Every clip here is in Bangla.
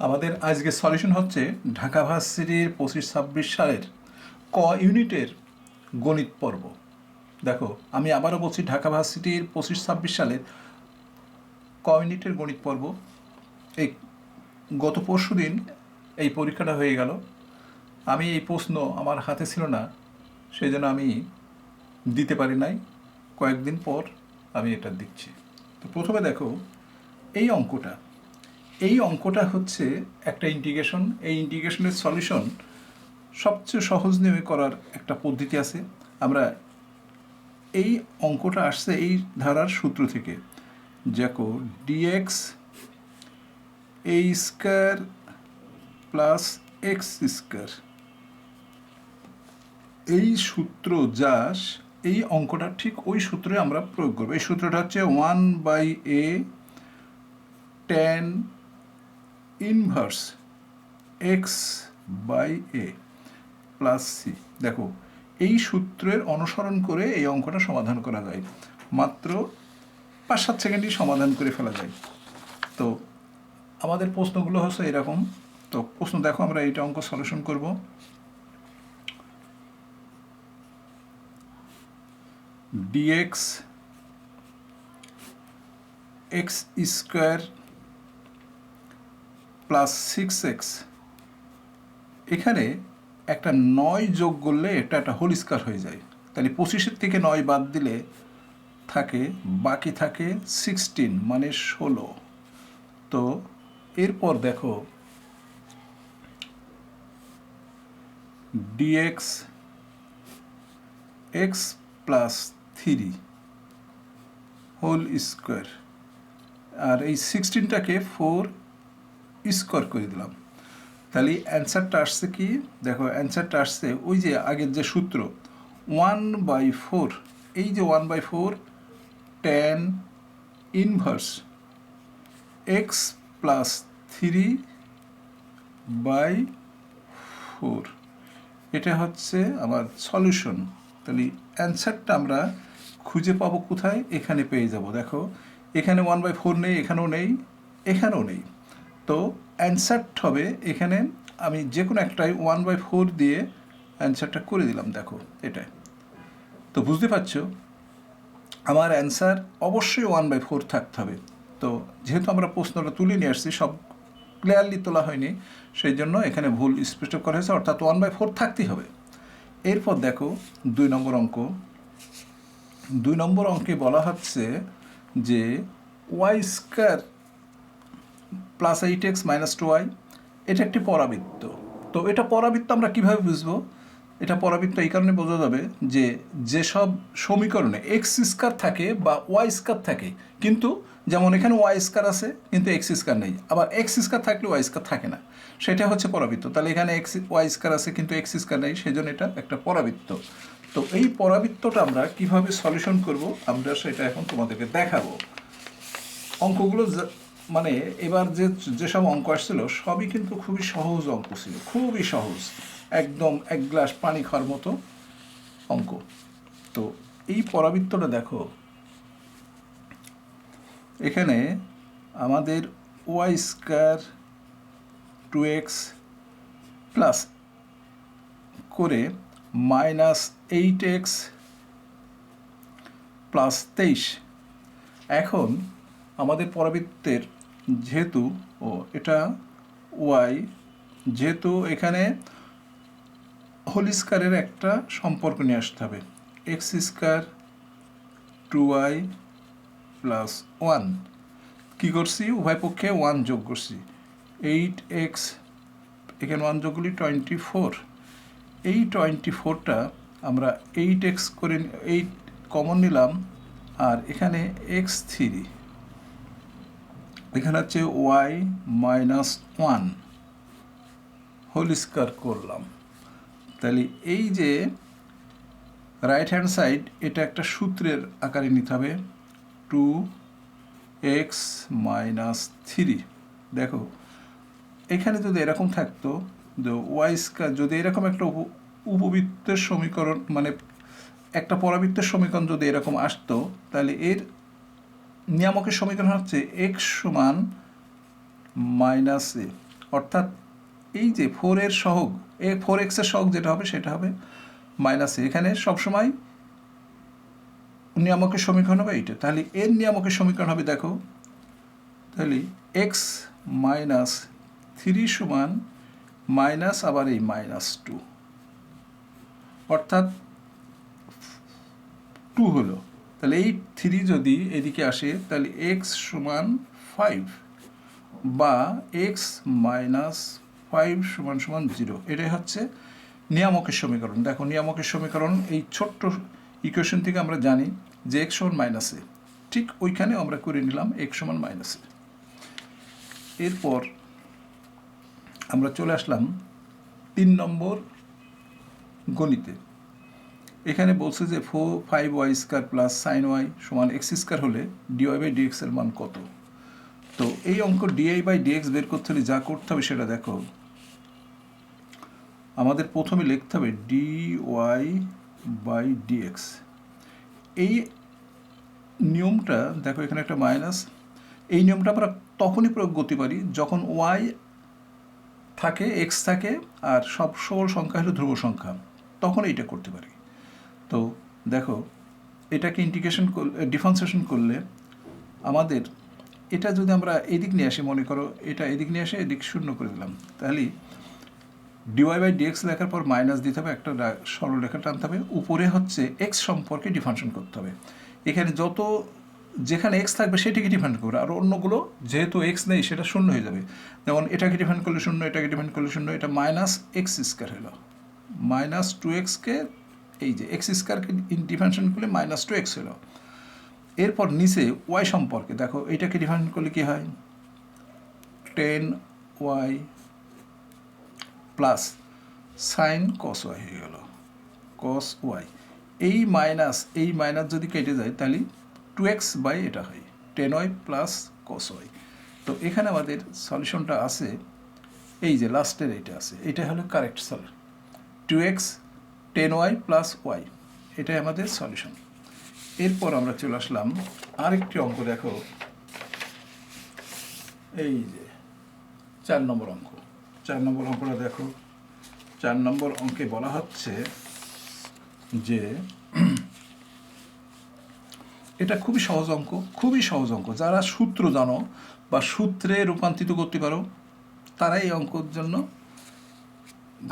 আমাদের আজকে সলিউশন হচ্ছে ঢাকা ভার্সিটির 25-26 সালের ক ইউনিটের গণিত পর্ব। দেখো, আমি আবারও বলছি, ঢাকা ভার্সিটির 25-26 সালের ক ইউনিটের গণিত পর্ব। এই গত পরশু দিন এই পরীক্ষাটা হয়ে গেল। আমি এই প্রশ্ন আমার হাতে ছিল না, সেই জন্য আমি দিতে পারি নাই। কয়েকদিন পর আমি এটা দিচ্ছি। তো প্রথমে দেখো, এই অঙ্কটা হচ্ছে একটা ইন্টিগ্রেশন। এই ইন্টিগ্রেশনের সলিউশন সবচেয়ে সহজ নিয়মে করার একটা পদ্ধতি আছে। আমরা এই অঙ্কটা আসছে এই ধারার সূত্র থেকে। দেখো, ডিএক্স এ স্কয়ার প্লাস এক্স স্কয়ার, এই সূত্র যাস, এই অঙ্কটা ঠিক ওই সূত্রে আমরা প্রয়োগ করবো। এই সূত্রটা হচ্ছে 1/a tan inverse x by a plus c. দেখো, এই সূত্রের অনুসরণ করে এই অঙ্কটা সমাধান করা যায়। মাত্র 5-7 সেকেন্ডই সমাধান করে ফেলা যায়। তো আমাদের প্রশ্নগুলো হচ্ছে এরকম। তো প্রশ্ন দেখো, আমরা এইটা অঙ্ক সলিউশন করব। Dx x square plus 6x, এখানে একটা 9 যোগ করলে এটা একটা হোল স্কয়ার হয়ে যায়। তাহলে 25-এর থেকে 9 বাদ দিলে থাকে, বাকি থাকে 16, মানে 16। তো এরপর দেখো, dx x plus 3 whole square, আর এই 16টাকে 4 স্কোয়ার করে দিলাম। তাহলে অ্যান্সারটা আসছে কি? দেখো, অ্যান্সারটা আসছে ওই যে আগের যে সূত্র 1/4। এই যে 1/4 tan ইনভার্স এক্স প্লাস 3/4, এটা হচ্ছে আমার সলিউশন। তাহলে অ্যান্সারটা আমরা খুঁজে পাবো কোথায়? এখানে পেয়ে যাব। দেখো, এখানে 1/4 নেই, এখানেও নেই, এখানেও নেই। তো অ্যান্সারটা হবে এখানে, আমি যে কোনো একটাই 1/4 দিয়ে অ্যান্সারটা করে দিলাম। দেখো, এটাই তো। বুঝতে পারছো, আমার অ্যান্সার অবশ্যই 1/4 থাকতে হবে। তো যেহেতু আমরা প্রশ্নটা তুলে নিয়ে আসছি, সব ক্লিয়ারলি তোলা হয়নি, সেই জন্য এখানে ভুল স্পষ্ট করা হয়েছে, অর্থাৎ 1/4 থাকতেই হবে। এরপর দেখো 2 নম্বর অঙ্ক। 2 নম্বর অঙ্কে বলা হচ্ছে যে Y square plus 8x minus 2y, এটা একটি পরাবৃত্ত। তো এটা পরাবৃত্ত আমরা কিভাবে বুঝবো? এটা পরাবৃত্ত এই কারণে বোঝা যাবে যে যেসব সমীকরণে এক্স স্কয়ার থাকে বা ওয়াই স্কয়ার থাকে, কিন্তু যেমন এখানে ওয়াই স্কয়ার আছে কিন্তু এক্স স্কয়ার নেই, আবার এক্স স্কয়ার থাকলে ওয়াই স্কয়ার থাকে না, সেটা হচ্ছে পরাবৃত্ত। তাহলে এখানে ওয়াই স্কয়ার আছে কিন্তু এক্স স্কয়ার নেই, সেই জন্য এটা একটা পরাবৃত্ত। তো এই পরাবৃত্তটা আমরা কিভাবে সলিউশন করব, আমরা সেটা এখন তোমাদেরকে দেখাবো। অঙ্কগুলো মানে এবার যেসব অঙ্ক আসছিল সবই কিন্তু খুবই সহজ অঙ্ক ছিল, খুবই সহজ, একদম এক গ্লাস পানি খাওয়ার মতো অঙ্ক। তো এই পরাবৃত্তটা দেখো, এখানে আমাদের ওয়াই স্কয়ার 2x প্লাস করে মাইনাস 8x প্লাস 23। এখন আমাদের পরাবৃত্তের যেহেতু এটা ওয়াই, যেহেতু এখানে হোল স্কয়ারের একটা সম্পর্ক নিয়ে আসতে হবে। এক্স স্কয়ার 2y প্লাস 1, কী করছি? উভয় পক্ষে 1 যোগ করছি। 8x, এখানে 1 যোগ করলি 24। এই 24টা আমরা 8x করে 8 কমন নিলাম, আর এখানে x3, এখানে হচ্ছে ওয়াই মাইনাস 1 হোল স্কয়ার করলাম। তাহলে এই যে রাইট হ্যান্ড সাইড, এটা একটা সূত্রের আকারে নিতে হবে, 2x মাইনাস 3। দেখো, এখানে যদি এরকম থাকতো, ওয়াই স্কয়ার যদি এরকম একটা উপবৃত্তের সমীকরণ, মানে একটা পরাবৃত্তের সমীকরণ যদি এরকম আসতো, তাহলে এর নিয়ামকের সমীকরণ হচ্ছে x সমান মাইনাস এ। অর্থাৎ এই যে 4 সহগ, 4x সহগ যেটা হবে সেটা হবে মাইনাস এ। এখানে সবসময় নিয়ামকের সমীকরণ হবে এইটা। তাহলে এর নিয়ামকের সমীকরণ হবে, দেখো তাহলে এক্স মাইনাস 3 সমান মাইনাস আবার এই -2, অর্থাৎ 2 হলো। তাহলে এই 3 যদি এদিকে আসে তাহলে এক্স সমান 5 বা এক্স মাইনাস 5 সমান 0। এটাই হচ্ছে নিয়ামকের সমীকরণ। দেখো নিয়ামকের সমীকরণ এই ছোট্ট ইকুয়েশন থেকে আমরা জানি যে এক্স সমান -এ, ঠিক ওইখানে আমরা করে নিলাম এক্স সমান -এ। এরপর আমরা চলে আসলাম 3 নম্বর গণিতে। এখানে বলছে যে 5y² প্লাস সাইন ওয়াই সমান x² হলে dy/dx এর মান কত। তো এই অঙ্ক dy/dx বের করতে হলে যা করতে হবে সেটা দেখো। আমাদের প্রথমে লিখতে হবে dy/dx। এই নিয়মটা দেখো, এখানে একটা মাইনাস। এই নিয়মটা আমরা তখনই প্রয়োগ করতে পারি যখন y থাকে, x থাকে, আর সব সকল সংখ্যা হলো ধ্রুব সংখ্যা, তখন এইটা করতে পারি। তো দেখো এটাকে ইন্টিগ্রেশন ডিফারেন্সিয়েশন করলে আমাদের এটা যদি আমরা এদিক নিয়ে আসি, মনে করো এটা এদিক নিয়ে আসে, এদিক 0 করে দিলাম, তাহলে dy/dx লেখার পর মাইনাস দিতে হবে, একটা সরলরেখা টানতে হবে, উপরে হচ্ছে x সম্পর্কে ডিফারেন্সিয়েশন করতে হবে। এখানে যেখানে x থাকবে সেটাকে ডিফারেন্ট করবে, আর অন্যগুলো যেহেতু x নেই সেটা 0 হয়ে যাবে। যেমন এটাকে ডিফারেন্ট করলে 0, এটাকে ডিফারেন্ট করলে 0, এটা -x² হলো। -2xকে এই যে x² ডিফারেন্সিয়েশন করলে -2x হলো। এরপর নিচে y সম্পর্কে দেখো, এটাকে ডিফারেন্ট করলে কি হয়, 10y plus sign cos y হয়ে গেল, cos y। এই মাইনাস যদি কেটে যায় তাহলে 2x বাই এটা হয় 10y প্লাস cos y। তো এখানে আমাদের সলিউশনটা আছে, এই যে লাস্টের এইটা আছে, এটা হলো correct solution, 2x 10y plus y, এটাই আমাদের সলিউশন। এরপর আমরা চলে আসলাম আরেকটি অঙ্ক। দেখো এই যে 4 নম্বর অঙ্ক। 4 নম্বর অঙ্কটা দেখো। 4 নম্বর অঙ্কে বলা হচ্ছে যে এটা খুবই সহজ অঙ্ক। যারা সূত্র জানো বা সূত্রে রূপান্তরিত করতে পারো তারা এই অঙ্কের জন্য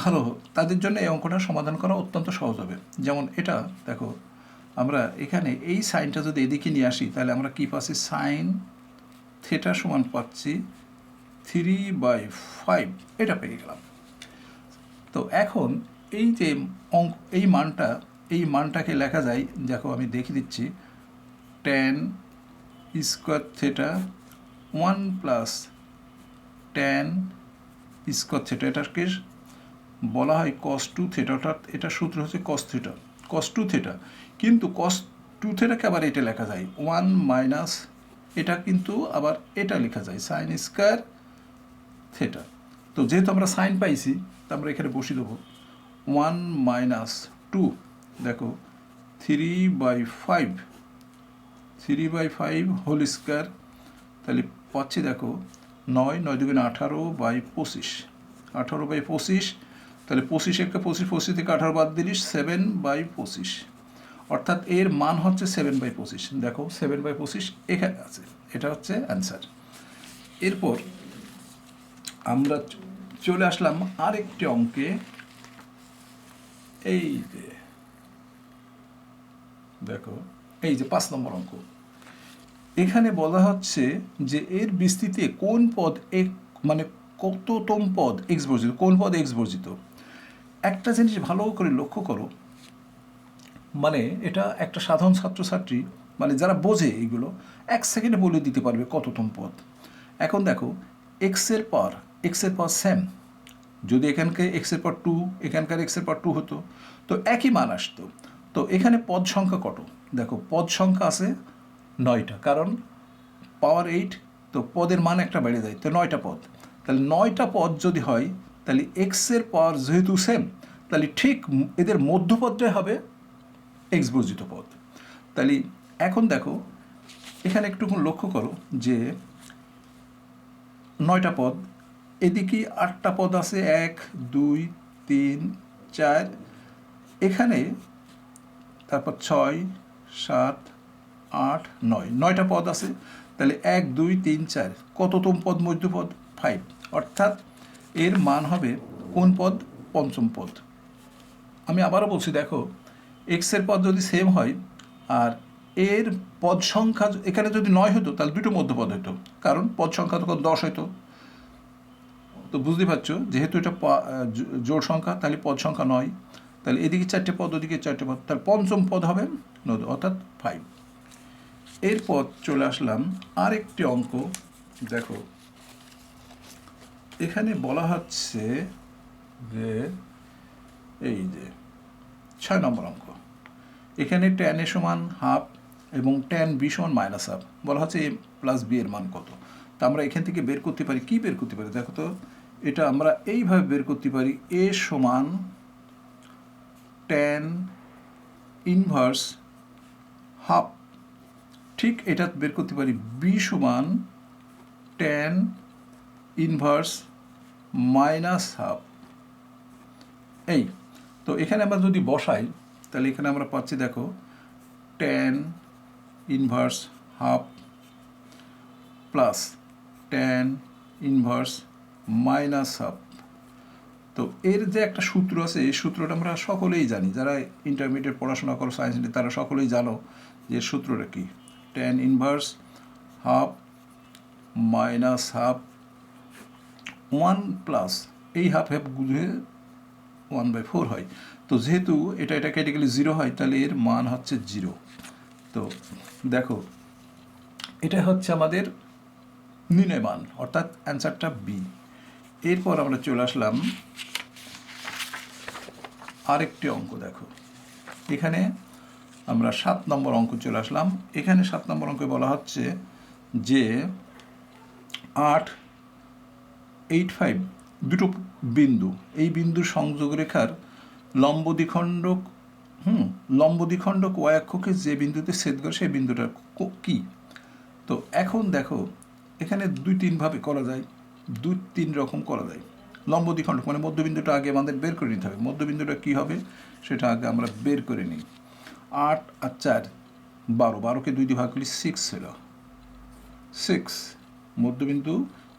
ভালো, তাদের জন্য এই অঙ্কটা সমাধান করা অত্যন্ত সহজ হবে। যেমন এটা দেখো, আমরা এখানে এই সাইনটা যদি এদিকে নিয়ে আসি তাহলে আমরা কি পাচ্ছি, সাইন থিটা সমান পাচ্ছি 3/5, এটা পেয়ে গেলাম। তো এখন এই যে এই মানটাকে লেখা যায়, দেখো আমি দেখিয়ে দিচ্ছি, tan² theta 1 plus tan² theta, এটাকে বলা হয় cos 2 থিটা, অর্থাৎ এটা সূত্র হচ্ছে cos 2 থিটা। কিন্তু cos 2 থিটাকে আবার এটা লেখা যায় 1 মাইনাস, এটা কিন্তু আবার এটা লেখা যায় sin² থিটা। তো যেহেতু আমরা সাইন পাইছি, তো আমরা এখানে বসিয়ে দেবো 1 - 2, দেখো 3/5 হোল স্কোয়ার, তাহলে পাচ্ছি দেখো 9 9 2 18/25, 18/25, তাহলে 25 একটা 25 থেকে 18 বাদ দিলি 7/25, অর্থাৎ এর মান হচ্ছে 7/25। দেখো 7/25 এখানে আছে, এটা হচ্ছে অ্যান্সার। এরপর আমরা চলে আসলাম আরেকটি অঙ্কে। এই যে দেখো, এই যে 5 নম্বর অঙ্ক। এখানে বলা হচ্ছে যে এর বিস্তৃতিতে কোন পদ মানে কততম পদ x বর্জিত, কোন পদ x বর্জিত। একটা জিনিস ভালো করে লক্ষ্য করো, মানে এটা একটা সাধারণ ছাত্রছাত্রী, মানে যারা বোঝে এগুলো 1 সেকেন্ডে বলে দিতে পারবে কততম পদ। এখন দেখো x এর পাওয়ার সেম, যদি এখানকে x এর পাওয়ার 2, এখানকার x এর পাওয়ার 2 হতো তো একই মান আসতো। তো এখানে পদ সংখ্যা কত, দেখো পদ সংখ্যা আছে 9টা, কারণ পাওয়ার 8, তো পদের মান একটা বেড়ে যায়, তো 9টা পদ। তাহলে 9টা পদ যদি হয় তাহলে x এর পাওয়ার যেহেতু সেম, তাহলে ঠিক এদের মধ্যপদটাই হবে x বর্জিত পদ। তাহলে এখন দেখো এখানে একটু লক্ষ্য করো যে 9টা পদ, এদিকে 8টা পদ আছে, 1 2 3 4, এখানে তারপর 6 7 8 9, 9টা পদ আছে। তাহলে 1 2 3 4 কততম পদ? মধ্যপদ 5, অর্থাৎ এর মান হবে কোন পদ? পঞ্চম পদ। আমি আবারও বলছি, দেখো এক্সের পদ যদি সেম হয় আর এর পদ সংখ্যা এখানে যদি 9 হতো তাহলে দুটো মধ্যপদ হতো, কারণ পদ সংখ্যা তখন 10 হতো। তো বুঝতে পারছো, যেহেতু এটা জোড় সংখ্যা তাহলে পদ সংখ্যা 9, তাহলে এদিকে 4টে পদ ওদিকে 4টে পদ, তাহলে পঞ্চম পদ হবে অর্থাৎ 5। এরপর চলে আসলাম আরেকটি অঙ্ক। দেখো এখানে বলা হচ্ছে যে এই যে 6 নম্বর অঙ্ক, এখানে tan a সমান হাফ এবং tan b সমান মাইনাস হাফ, বলা হচ্ছে a প্লাস b এর মান কত। তা আমরা এখান থেকে বের করতে পারি, কি বের করতে পারি? দেখো তো, এটা আমরা এইভাবে বের করতে পারি, a সমান tan ইনভার্স হাফ, ঠিক এটা বের করতে পারি b সমান tan ইনভার্স মাইনাস হাফ। এই তো এখানে আমরা যদি বসাই তাহলে এখানে আমরা পাচ্ছি, দেখো tan inverse half plus tan inverse minus half. তো এর যে একটা সূত্র আছে, এই সূত্রটা আমরা সকলেই জানি, যারা ইন্টারমিডিয়েট পড়াশোনা করো সায়েন্স নিয়ে তারা সকলেই জানো যে সূত্রটা কি। tan inverse half minus half 1 plus এই হাফ হাফ গুলে 1/4 হয়। তো যেহেতু এটা কেটে গেলে 0 হয়, তাহলে এর মান হচ্ছে 0। তো দেখো এটা হচ্ছে আমাদের নির্ণয় মান, অর্থাৎ অ্যান্সারটা বি। এরপর আমরা চলে আসলাম আরেকটি অঙ্ক। দেখো এখানে আমরা 7 নম্বর অঙ্ক চলে আসলাম। এখানে 7 নম্বর অঙ্কে বলা হচ্ছে যে 8 8 5 দুটো বিন্দু, এই বিন্দুর সংযোগ রেখার লম্ব দ্বিখণ্ডক লম্ব দ্বিখণ্ডক y অক্ষকে যে বিন্দুতে ছেদ করে সেই বিন্দুটা কি? তো এখন দেখো এখানে 2-3 ভাবে করা যায়, 2-3 রকম করা যায়। লম্ব দ্বিখণ্ডক মানে মধ্যবিন্দুটা আগে আমাদের বের করে নিতে হবে। মধ্যবিন্দুটা কি হবে সেটা আগে আমরা বের করে নিই। 8 আর 4 12, 12কে 2 দিয়ে ভাগ করলে 6 ছিল, 6 মধ্যবিন্দু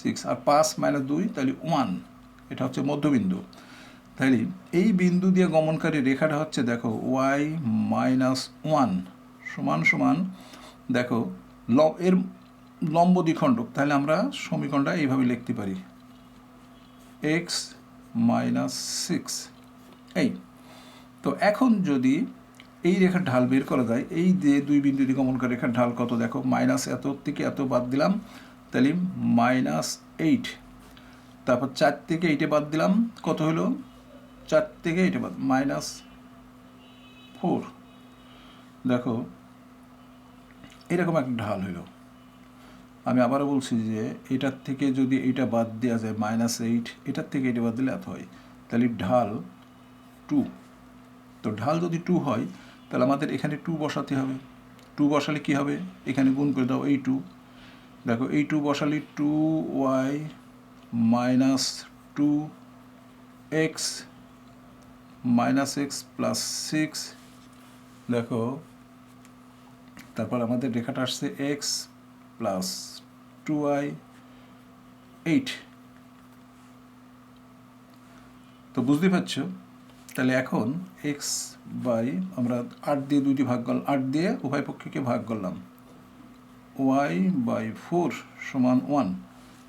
6, আর 5 - 2 তাহলে 1, এটা হচ্ছে মধ্যবিন্দু। তাহলে এই বিন্দু দিয়ে গমনকারী রেখাটা হচ্ছে, দেখো y - 1 সমান সমান, দেখো এর লম্ব দ্বিখণ্ডক, তাহলে আমরা সমীকরণটা এইভাবে লিখতে পারি x - 6। এই তো এখন যদি এই রেখার ঢাল বের করা যায়, এই যে দুই বিন্দু দিয়ে গমনকারী রেখার ঢাল কত? দেখো মাইনাস এত থেকে এত বাদ দিলাম, তাহলে -8, তারপর 4 থেকে 8 বাদ দিলাম, কত হলো? 4 থেকে 8 বাদ -4। দেখো এরকম একটা ঢাল হলো। আমি আবারও বলছি যে এটার থেকে যদি এইটা বাদ দেওয়া যায় -8, এটার থেকে এটা বাদ দিলে এত হয়, তাহলে ঢাল 2। তো ঢাল যদি 2 হয় তাহলে আমাদের এখানে 2 বসাতে হবে। 2 বসালে কি হবে? এখানে গুণ করে দাও এই 2, দেখো এই 2 বসালে 2y - 2x - x প্লাস 6, দেখো তারপর আমাদের রেখাটা আসছে x প্লাস 2y 8। তো বুঝতে পারছো, তাহলে এখন x বাই আমরা 8 দিয়ে 2টি ভাগ করলাম, 8 দিয়ে উভয় পক্ষকে ভাগ করলাম, y/4 সমান 1।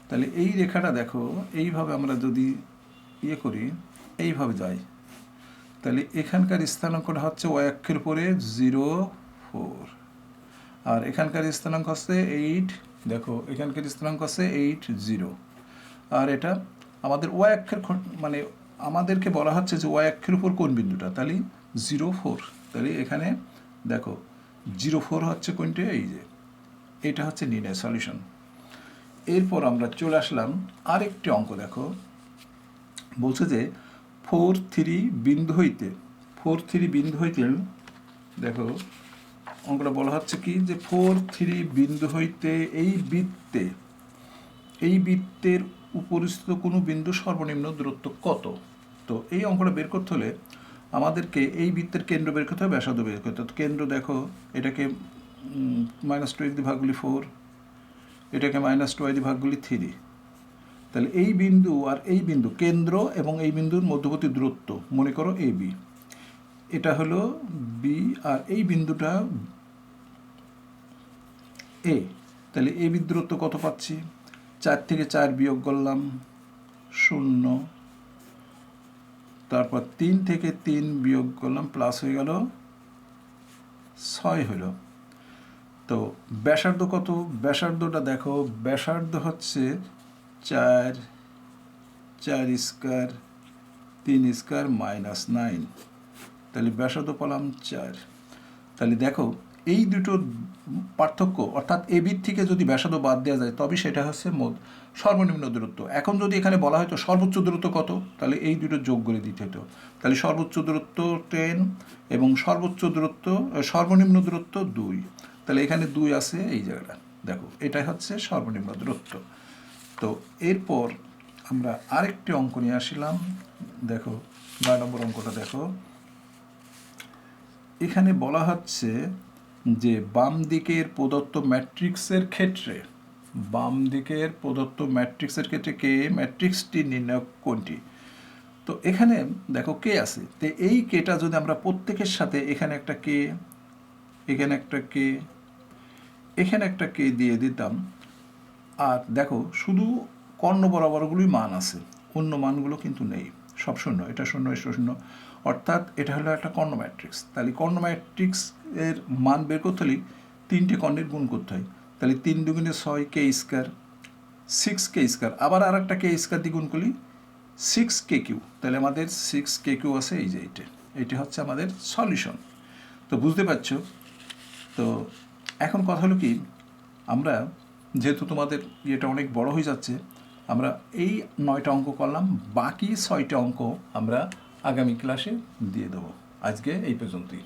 তাহলে এই রেখাটা দেখো এইভাবে আমরা যদি ইয়ে করি, এইভাবে যাই, তাহলে এখানকার স্থানাঙ্কটা হচ্ছে y অক্ষের উপরে 0 4, আর এখানকার স্থানাঙ্ক হচ্ছে 8, দেখো এখানকার স্থানাঙ্ক হচ্ছে 8 0, আর এটা আমাদের y অক্ষের মানে আমাদেরকে বলা হচ্ছে যে y অক্ষের উপর কোন বিন্দুটা, তাহলে 0 4, তাহলে এখানে দেখো 0 4 হচ্ছে কোনটা? এই যে এটা হচ্ছে নির্ণয় সলিউশন। এরপর আমরা চলে আসলাম আরেকটি অঙ্ক। দেখো বলছে যে 4 3 বিন্দু হইতে দেখো অঙ্কটা বলা হচ্ছে কি যে 4 3 বিন্দু হইতে এই বৃত্তের উপরিস্থিত কোনো বিন্দু সর্বনিম্ন দূরত্ব কত। তো এই অঙ্কটা বের করতে হলে আমাদেরকে এই বৃত্তের কেন্দ্র বের করতে হবে, ব্যাসার্ধ বের করতে হবে। তো কেন্দ্র দেখো, এটাকে -2 দিয়ে ভাগ করলে 4, এটাকে -2 দিয়ে ভাগ করলে 3। তাহলে এই বিন্দু আর এই বিন্দু, কেন্দ্র এবং এই বিন্দুর মধ্যবর্তী দূরত্ব মনে করো এ বি, এটা হলো বি, আর এই বিন্দুটা এ। তাহলে এ বির দূরত্ব কত পাচ্ছি, 4 থেকে 4 বিয়োগ করলাম 0, তারপর 3 থেকে 3 বিয়োগ করলাম, প্লাস হয়ে গেল 6 হলো। তো ব্যাসার্ধ কত, ব্যাসার্ধটা দেখো, ব্যাসার্ধ হচ্ছে 4, 4 স্কয়ার 3 স্কয়ার -9। তাহলে ব্যাসার্ধ পেলাম 4। তাহলে দেখো এই দুটোর পার্থক্য, অর্থাৎ এ বির থেকে যদি ব্যাসার্ধ বাদ দেওয়া যায় তবে সেটা হচ্ছে সর্বনিম্ন দূরত্ব। এখন যদি এখানে বলা হয়তো সর্বোচ্চ দূরত্ব কত, তাহলে এই দুটো যোগ করে দিতে হতো। তাহলে সর্বোচ্চ দূরত্ব 10 এবং সর্বোচ্চ দূরত্ব, সর্বনিম্ন দূরত্ব 2। তাহলে এখানে 2 আছে এই জায়গাটা, দেখো এটাই হচ্ছে সর্বনিম্ন দূরত্ব। তো এরপর আমরা আরেকটি অঙ্ক নিয়ে আসলাম, দেখো 9 নম্বর অঙ্কটা দেখো। এখানে বলা হচ্ছে যে বাম দিকের প্রদত্ত ম্যাট্রিক্সের ক্ষেত্রে, বাম দিকের প্রদত্ত ম্যাট্রিক্সের ক্ষেত্রে কে ম্যাট্রিক্সটি নির্ণয় কোনটি। তো এখানে দেখো কে আছে, তো এই কেটা যদি আমরা প্রত্যেকের সাথে এখানে একটা কে, এখানে একটা কে, এখানে একটা কে দিয়ে দিতাম, আর দেখো শুধু কর্ণ বরাবরগুলোই মান আছে, অন্য মানগুলো কিন্তু নেই, সব শূন্য, এটা শূন্য, এটা শূন্য, অর্থাৎ এটা হলো একটা কর্ণ ম্যাট্রিক্স। তাহলে কর্ণ ম্যাট্রিক্স এর মান বের করতে হলে 3টে কর্ণের গুণ করতে হয়। তাহলে 3 দুগুণে 6 কে স্কয়ার, 6 কে স্কয়ার, আবার আর একটা কে স্কয়ার দিয়ে গুণ করলে 6 কে কিউ। তাহলে আমাদের 6 কে কিউ আছে, এই যে এইটা হচ্ছে আমাদের সলিউশন। তো বুঝতে পারছো। তো এখন কথা হলো কি, আমরা যেহেতু তোমাদের ইয়েটা অনেক বড় হয়ে যাচ্ছে, আমরা এই 9টা অঙ্ক করলাম, বাকি 6টা অঙ্ক আমরা আগামী ক্লাসে দিয়ে দেবো। আজকে এই পর্যন্তই।